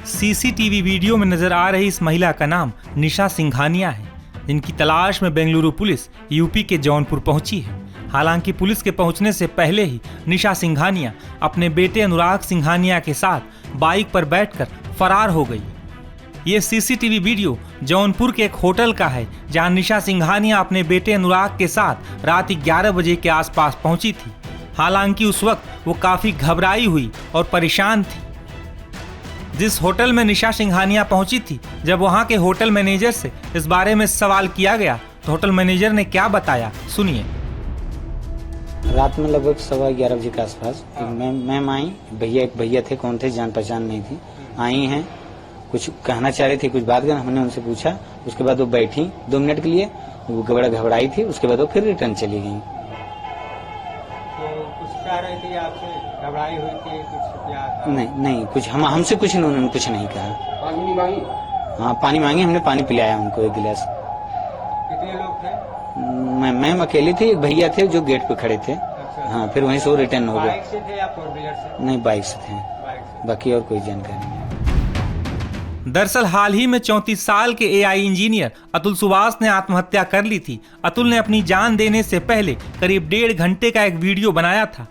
CCTV video में नजर आ रही इस महिला का नाम निशा सिंघानिया है, जिनकी तलाश में बेंगलुरु पुलिस यूपी के जौनपुर पहुंची है। हालांकि पुलिस के पहुंचने से पहले ही निशा सिंघानिया अपने बेटे अनुराग सिंघानिया के साथ बाइक पर बैठकर फरार हो गई। ये सीसीटीवी वीडियो जौनपुर के एक होटल का है, जहां निशा सिंघानिया अपने बेटे अनुराग के साथ रात 11 बजे के आसपास पहुंची थी। हालांकि उस वक्त वो काफी घबराई हुई और परेशान थी। जिस होटल में निशा सिंघानिया पहुंची थी, जब वहां के होटल मैनेजर से इस बारे में सवाल किया गया तो होटल मैनेजर ने क्या बताया, सुनिए। रात में लगभग 11:15 बजे के आसपास एक मैम आई, एक भैया थे, कौन थे जान पहचान नहीं थी, आई हैं, कुछ कहना चाह रही थी, कुछ बात करना, हमने उनसे पूछा। उसके बाद वो बैठी 2 मिनट के लिए, वो बड़ा घबराई थी। उसके बाद वो फिर रिटर्न चली गई। तो कुछ कह रही थी आपसे, घबराई हुई थी कुछ? नहीं कुछ हमसे कुछ उन्होंने कुछ नहीं कहा। पानी नहीं मांगी? हाँ पानी मांगी, हमने पानी पिलाया उनको 1 गिलास। कितने लोग थे? मैम अकेले थे, एक भैया थे जो गेट पे खड़े थे। अच्छा। हाँ फिर वहीं से वो रिटर्न हो गए। बाइक से थे या 4 व्हीलर से? नहीं बाइक से थे, बाकी और कोई जानकारी नहीं। दरअसल हाल ही में 34 साल के एआई इंजीनियर अतुल सुभाष ने आत्महत्या कर ली थी। अतुल ने अपनी जान देने से पहले करीब 1.5 घंटे का एक वीडियो बनाया था,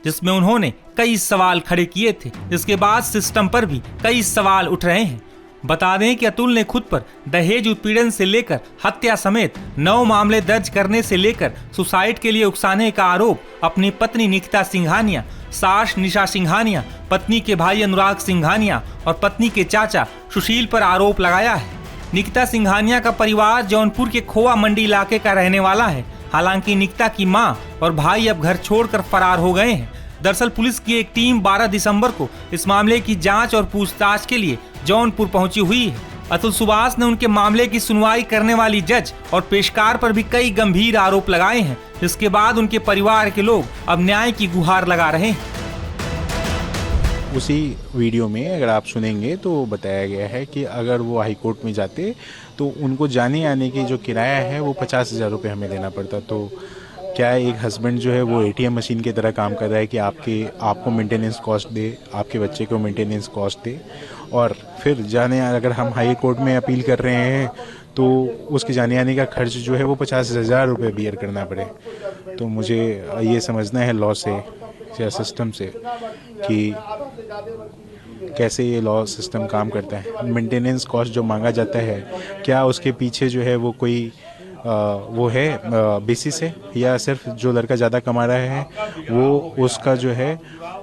जिसमें उन्होंने कई सवाल खड़े किए थे, जिसके बाद सिस्टम पर भी कई सवाल उठ रहे हैं। बता दें कि अतुल ने खुद पर दहेज उत्पीड़न से लेकर हत्या समेत 9 मामले दर्ज करने से लेकर सुसाइड के लिए उकसाने का आरोप अपनी पत्नी निकिता सिंघानिया, सास निशा सिंघानिया, पत्नी के भाई अनुराग सिंघानिया और पत्नी के चाचा सुशील पर आरोप लगाया है। निकिता सिंघानिया का परिवार जौनपुर के खोआ मंडी इलाके का रहने वाला है। हालांकि निकिता की मां और भाई अब घर छोड़कर फरार हो गए हैं। दरअसल पुलिस की एक टीम 12 दिसंबर को इस मामले की जांच और पूछताछ के लिए जौनपुर पहुंची हुई है। अतुल सुभाष ने उनके मामले की सुनवाई करने वाली जज और पेशकार पर भी कई गंभीर आरोप लगाए हैं, जिसके बाद उनके परिवार के लोग अब न्याय की गुहार लगा रहे हैं। उसी वीडियो में अगर आप सुनेंगे तो बताया गया है कि अगर वो हाई कोर्ट में जाते तो उनको जाने आने की जो किराया है वो 50,000 रुपये हमें देना पड़ता। तो क्या एक हस्बैंड जो है वो एटीएम मशीन की तरह काम कर रहा है कि आपको मेंटेनेंस कॉस्ट दे, आपके बच्चे को मेंटेनेंस कॉस्ट दे, और फिर अगर हम हाई कोर्ट में अपील कर रहे हैं तो उसके जाने आने का खर्च जो है वो 50,000 रुपये बियर करना पड़े। तो मुझे ये समझना है लॉ से या सिस्टम से कि कैसे ये लॉ सिस्टम काम करता है। मेंटेनेंस कॉस्ट जो मांगा जाता है, क्या उसके पीछे जो है वो कोई वो है बेसिस है, या सिर्फ जो लड़का ज़्यादा कमा रहा है वो उसका जो है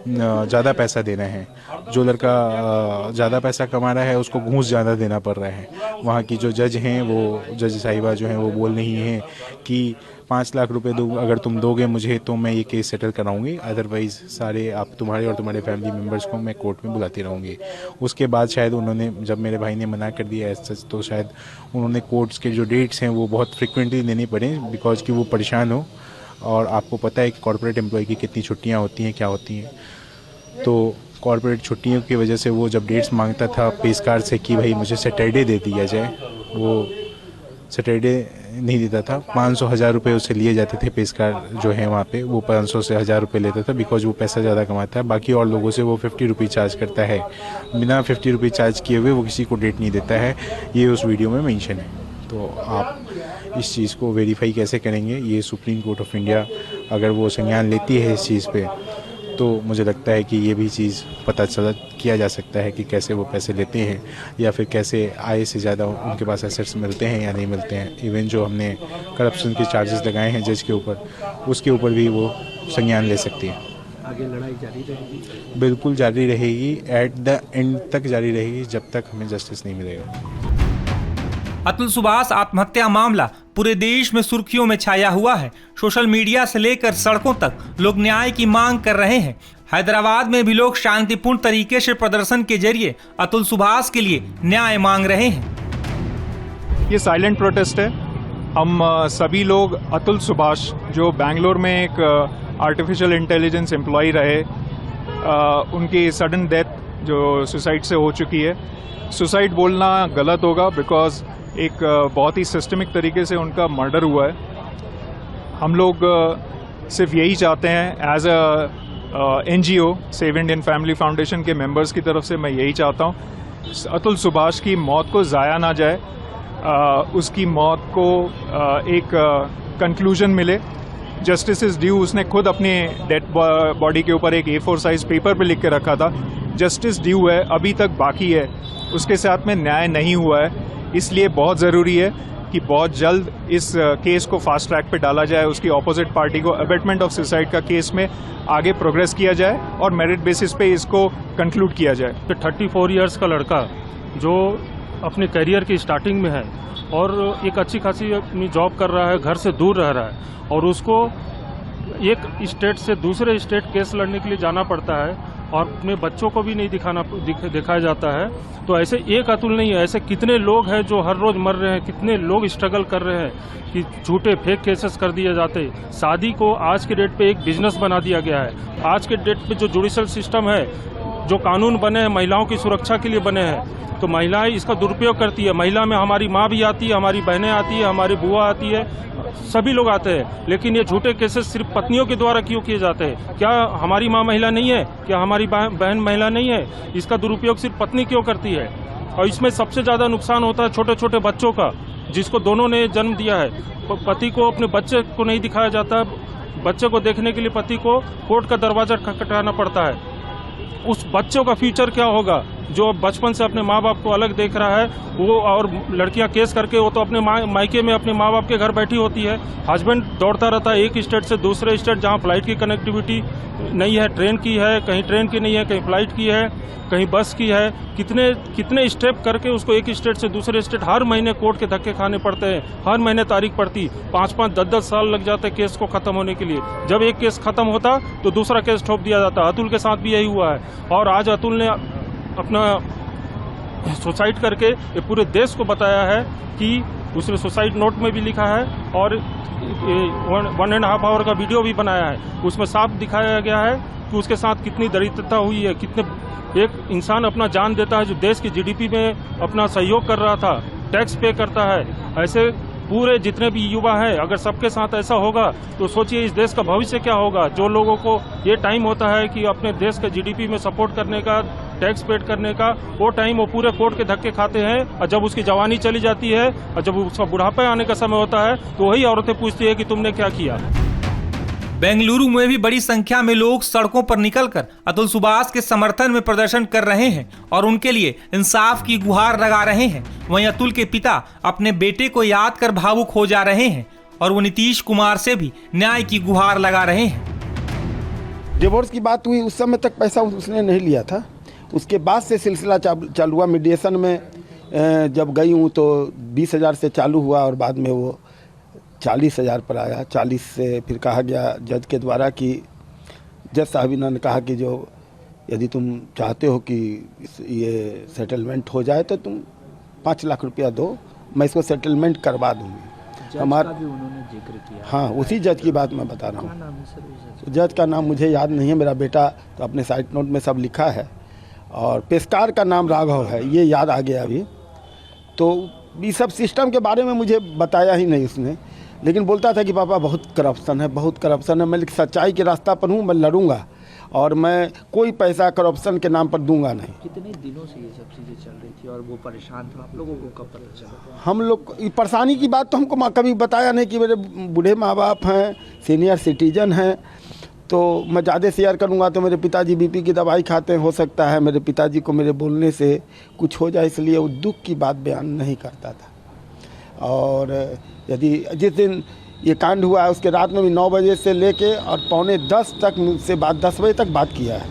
ज़्यादा पैसा देना है, जो लड़का ज़्यादा पैसा कमा रहा है उसको घूस ज़्यादा देना पड़ रहा है। वहाँ की जो जज हैं, वो जज साहिबा जो हैं वो बोल रही हैं कि 5 लाख रुपए दो, अगर तुम दोगे मुझे तो मैं ये केस सेटल कराऊंगी, अदरवाइज सारे आप तुम्हारे और तुम्हारे फैमिली मेम्बर्स को मैं कोर्ट में बुलाती रहूँगी। उसके बाद शायद उन्होंने, जब मेरे भाई ने मना कर दिया सच, तो शायद उन्होंने कोर्ट्स के जो डेट्स हैं वो बहुत फ्रिक्वेंटली देनी पड़े, बिकॉज कि वो परेशान हो। और आपको पता है कि कॉर्पोरेट एम्प्लॉय की कितनी छुट्टियाँ होती हैं, क्या होती हैं। तो कॉर्पोरेट छुट्टियों की वजह से वो जब डेट्स मांगता था पेशकार से कि भाई मुझे सैटरडे दे दिया जाए, वो सैटरडे नहीं देता था। 500,000 रुपये उससे लिए जाते थे पेशकार जो है वहाँ पे, वो 500 से 1000 रुपये लेता था, बिकॉज वो पैसा ज़्यादा कमाता है। बाकी और लोगों से वो 50 रुपये चार्ज करता है, बिना 50 रुपये चार्ज किए हुए वो किसी को डेट नहीं देता है। ये उस वीडियो में मेंशन है। तो आप इस चीज़ को वेरीफाई कैसे करेंगे? ये सुप्रीम कोर्ट ऑफ इंडिया अगर वो संज्ञान लेती है इस चीज़ पे, तो मुझे लगता है कि ये भी चीज़ पता किया जा सकता है कि कैसे वो पैसे लेते हैं, या फिर कैसे आय से ज़्यादा उनके पास एसेट्स मिलते हैं या नहीं मिलते हैं। इवन जो हमने करप्शन के चार्जेस लगाए हैं जज के ऊपर, उसके ऊपर भी वो संज्ञान ले सकती है। आगे लड़ाई जारी रहेगी? बिल्कुल जारी रहेगी, एट द एंड तक जारी रहेगी, जब तक हमें जस्टिस नहीं मिलेगा। अतुल सुभाष आत्महत्या मामला पूरे देश में सुर्खियों में छाया हुआ है। सोशल मीडिया से लेकर सड़कों तक लोग न्याय की मांग कर रहे हैं। हैदराबाद में भी लोग शांतिपूर्ण तरीके से प्रदर्शन के जरिए अतुल सुभाष के लिए न्याय मांग रहे हैं। ये साइलेंट प्रोटेस्ट है। हम सभी लोग अतुल सुभाष, जो बेंगलोर में एक आर्टिफिशियल इंटेलिजेंस एम्प्लॉय रहे, उनकी सडन डेथ जो सुसाइड से हो चुकी है। सुसाइड बोलना गलत होगा, बिकॉज एक बहुत ही सिस्टमिक तरीके से उनका मर्डर हुआ है। हम लोग सिर्फ यही चाहते हैं as a NGO Save Indian Family Foundation के मेंबर्स की तरफ से मैं यही चाहता हूँ अतुल सुभाष की मौत को ज़ाया ना जाए, उसकी मौत को एक कंक्लूजन मिले, जस्टिस इज ड्यू। उसने खुद अपने डेड बॉडी के ऊपर एक A4 साइज पेपर पे लिख के रखा था जस्टिस ड्यू है, अभी तक बाकी है, उसके साथ में न्याय नहीं हुआ है। इसलिए बहुत ज़रूरी है कि बहुत जल्द इस केस को फास्ट ट्रैक पे डाला जाए, उसकी ऑपोजिट पार्टी को अबेटमेंट ऑफ सुसाइड का केस में आगे प्रोग्रेस किया जाए और मेरिट बेसिस पे इसको कंक्लूड किया जाए। 34 इयर्स का लड़का जो अपने करियर की स्टार्टिंग में है और एक अच्छी खासी अपनी जॉब कर रहा है, घर से दूर रह रहा है और उसको एक स्टेट से दूसरे स्टेट केस लड़ने के लिए जाना पड़ता है और अपने बच्चों को भी नहीं दिखाया जाता है। तो ऐसे एक अतुल नहीं है, ऐसे कितने लोग हैं जो हर रोज मर रहे हैं, कितने लोग स्ट्रगल कर रहे हैं कि झूठे फेक केसेस कर दिए जाते। शादी को आज के डेट पे एक बिजनेस बना दिया गया है। आज के डेट पे जो जुडिशल सिस्टम है, जो कानून बने हैं महिलाओं की सुरक्षा के लिए बने हैं, तो महिलाएं इसका दुरुपयोग करती है। महिला में हमारी माँ भी आती है, हमारी बहनें आती है, हमारी बुआ आती है, सभी लोग आते हैं। लेकिन ये झूठे केसेस सिर्फ पत्नियों के द्वारा क्यों किए जाते हैं? क्या हमारी माँ महिला नहीं है? क्या हमारी बहन महिला नहीं है? इसका दुरुपयोग सिर्फ पत्नी क्यों करती है? और इसमें सबसे ज्यादा नुकसान होता है छोटे छोटे बच्चों का, जिसको दोनों ने जन्म दिया है। पति को अपने बच्चे को नहीं दिखाया जाता, बच्चे को देखने के लिए पति को कोर्ट का दरवाजा खटखटाना पड़ता है। उस बच्चों का फ्यूचर क्या होगा जो बचपन से अपने माँ बाप को अलग देख रहा है? वो और लड़कियां केस करके वो तो अपने मायके में अपने माँ बाप के घर बैठी होती है। हस्बैंड दौड़ता रहता है एक स्टेट से दूसरे स्टेट, जहाँ फ्लाइट की कनेक्टिविटी नहीं है, ट्रेन की है, कहीं ट्रेन की नहीं है, कहीं फ्लाइट की है, कहीं बस की है। कितने स्टेप करके उसको एक स्टेट से दूसरे स्टेट हर महीने कोर्ट के धक्के खाने पड़ते हैं। हर महीने तारीख पड़ती, 5-5, 10-10 साल लग जाते केस को खत्म होने के लिए। जब एक केस खत्म होता तो दूसरा केस ठोक दिया जाता। अतुल के साथ भी यही हुआ है और आज अतुल ने अपना सुसाइड करके ये पूरे देश को बताया है कि उसने सुसाइड नोट में भी लिखा है और 1.5 आवर का वीडियो भी बनाया है। उसमें साफ दिखाया गया है कि उसके साथ कितनी दरिद्रता हुई है, कितने एक इंसान अपना जान देता है जो देश की GDP में अपना सहयोग कर रहा था, टैक्स पे करता है। ऐसे पूरे जितने भी युवा हैं, अगर सबके साथ ऐसा होगा तो सोचिए इस देश का भविष्य क्या होगा। जो लोगों को ये टाइम होता है कि अपने देश के GDP में सपोर्ट करने का, टैक्स पेड करने का, वो टाइम वो पूरे कोर्ट के धक्के खाते हैं। और जब उसकी जवानी चली जाती है और जब उसका बुढ़ापे आने का समय होता है तो वही औरतें पूछती है कि तुमने क्या किया। बेंगलुरु में भी बड़ी संख्या में लोग सड़कों पर निकलकर अतुल सुभाष के समर्थन में प्रदर्शन कर रहे हैं और उनके लिए इंसाफ की गुहार लगा रहे हैं। वहीं अतुल के पिता अपने बेटे को याद कर भावुक हो जा रहे हैं और वो नीतीश कुमार से भी न्याय की गुहार लगा रहे हैं। डिवोर्स की बात हुई, उस समय तक पैसा उसने नहीं लिया था। उसके बाद से सिलसिला चालू हुआ। मीडिएशन में जब गई हूँ तो 20,000 से चालू हुआ और बाद में वो 40,000 पर आया। 40 से फिर कहा गया जज के द्वारा कि जज साहब ने कहा कि जो यदि तुम चाहते हो कि ये सेटलमेंट हो जाए तो तुम 5 लाख रुपया दो, मैं इसको सेटलमेंट करवा दूँगी। हमारा भी उन्होंने जिक्र किया। हाँ, उसी जज की बात मैं बता रहा हूँ। जज का नाम मुझे याद नहीं है, मेरा बेटा तो अपने साइड नोट में सब लिखा है और पेशकार का नाम राघव है, ये याद आ गया अभी। तो ये सब सिस्टम के बारे में मुझे बताया ही नहीं उसने, लेकिन बोलता था कि पापा बहुत करप्शन है, बहुत करप्शन है। मैं सच्चाई के रास्ता पर हूँ, मैं लड़ूंगा और मैं कोई पैसा करप्शन के नाम पर दूंगा नहीं। कितने दिनों से ये सब चीज़ें चल रही थी और वो परेशान था? आप लोगों को कब पता चला? हम लोग परेशानी की बात तो हमको कभी बताया नहीं कि मेरे बूढ़े माँ बाप हैं, सीनियर सिटीजन हैं, तो मैं ज़्यादा शेयर करूँगा तो मेरे पिताजी BP की दवाई खाते हैं, हो सकता है मेरे पिताजी को मेरे बोलने से कुछ हो जाए, इसलिए वो दुख की बात बयान नहीं करता था। और यदि जिस दिन ये कांड हुआ है उसके रात में भी 9 बजे से लेके और 9:45 तक मुझसे बात 10 बजे तक बात किया है।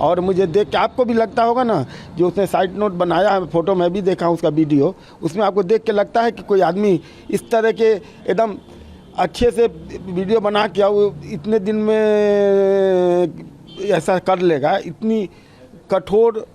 और मुझे देख के आपको भी लगता होगा ना, जो उसने साइड नोट बनाया है, फोटो मैं भी देखा हूँ उसका वीडियो, उसमें आपको देख के लगता है कि कोई आदमी इस तरह के एकदम अच्छे से वीडियो बना के वो इतने दिन में ऐसा कर लेगा, इतनी कठोर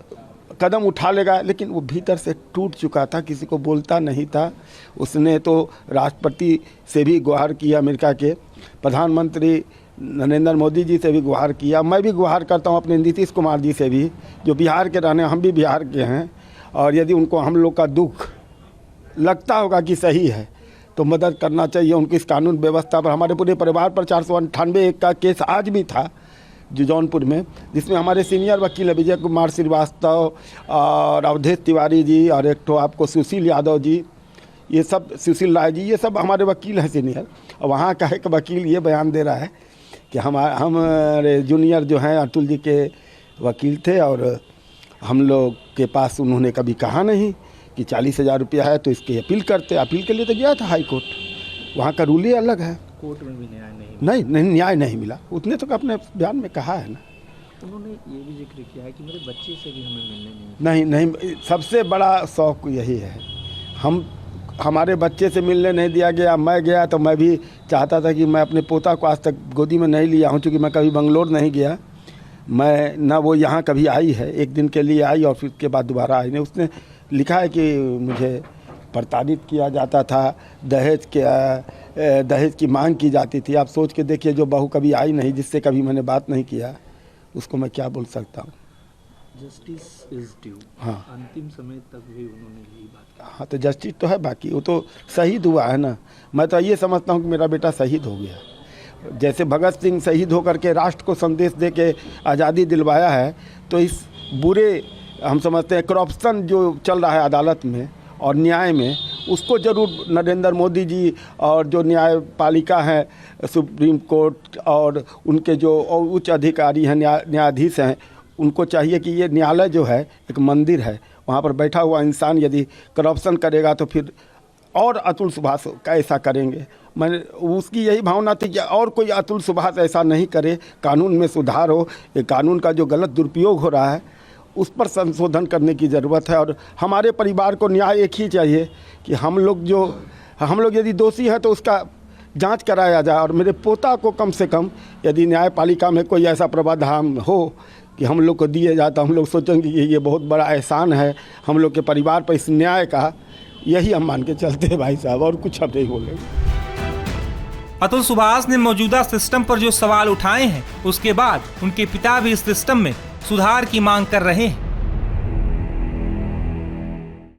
कदम उठा लेगा। लेकिन वो भीतर से टूट चुका था, किसी को बोलता नहीं था। उसने तो राष्ट्रपति से भी गुहार किया, अमेरिका के प्रधानमंत्री नरेंद्र मोदी जी से भी गुहार किया। मैं भी गुहार करता हूँ अपने नीतीश कुमार जी से भी, जो बिहार के रहने, हम भी बिहार के हैं। और यदि उनको हम लोग का दुख लगता होगा कि सही है तो मदद करना चाहिए उनकी इस कानून व्यवस्था पर। हमारे पूरे परिवार पर 498 का केस आज भी था जो जौनपुर में, जिसमें हमारे सीनियर वकील है विजय कुमार श्रीवास्तव और अवधेश तिवारी जी और एक तो आपको सुशील यादव जी, ये सब सुशील राय जी, ये सब हमारे वकील हैं सीनियर। और वहाँ का एक वकील ये बयान दे रहा है कि हमारे जूनियर जो हैं अतुल जी के वकील थे और हम लोग के पास उन्होंने कभी कहा नहीं कि 40,000 रुपया है तो इसकी अपील करते। अपील के लिए तो गया था हाई कोर्ट, वहाँ का रूल ही अलग है। कोर्ट में भी न्याय नहीं नहीं न्याय नहीं मिला, उतने तो अपने बयान में कहा है ना। उन्होंने ये भी जिक्र किया है कि मेरे बच्चे से भी हमें मिलने नहीं, सबसे बड़ा शौक यही है। हमारे बच्चे से मिलने नहीं दिया गया। मैं गया तो मैं भी चाहता था कि मैं अपने पोता को आज तक गोदी में नहीं लिया हूँ, चूँकि मैं कभी बंगलोर नहीं गया। मैं ना वो यहाँ कभी आई है, एक दिन के लिए आई और फिर उसके बाद दोबारा आई नहीं। उसने लिखा है कि मुझे प्रताड़ित किया जाता था, दहेज की मांग की जाती थी। आप सोच के देखिए, जो बहू कभी आई नहीं, जिससे कभी मैंने बात नहीं किया, उसको मैं क्या बोल सकता हूँ। Justice is due. हाँ, अंतिम समय तक भी उन्होंने यही बात कहा। हाँ, तो जस्टिस तो है, बाकी वो तो शहीद हुआ है ना। मैं तो ये समझता हूँ कि मेरा बेटा शहीद हो गया। जैसे भगत सिंह शहीद होकर के राष्ट्र को संदेश दे के आज़ादी दिलवाया है, तो इस बुरे, हम समझते हैं करप्शन जो चल रहा है अदालत में और न्याय में, उसको जरूर नरेंद्र मोदी जी और जो न्यायपालिका है सुप्रीम कोर्ट और उनके जो उच्च अधिकारी हैं, न्यायाधीश हैं, उनको चाहिए कि ये न्यायालय जो है एक मंदिर है, वहाँ पर बैठा हुआ इंसान यदि करप्शन करेगा तो फिर और अतुल सुभाष ऐसा करेंगे। मैंने उसकी यही भावना थी कि और कोई अतुल सुभाष ऐसा नहीं करे, कानून में सुधार हो। ये कानून का जो गलत दुरुपयोग हो रहा है उस पर संशोधन करने की ज़रूरत है। और हमारे परिवार को न्याय एक ही चाहिए कि हम लोग यदि दोषी हैं तो उसका जांच कराया जाए, और मेरे पोता को कम से कम यदि न्यायपालिका में कोई ऐसा प्रावधान हो कि हम लोग को दिए जाए, तो हम लोग सोचेंगे कि ये बहुत बड़ा एहसान है हम लोग के परिवार पर इस न्याय का। यही हम मान के चलते हैं भाई साहब, और कुछ हम नहीं बोलेंगे। अतुल सुभाष ने मौजूदा सिस्टम पर जो सवाल उठाए हैं, उसके बाद उनके पिता भी इस सिस्टम में सुधार की मांग कर रहे हैं।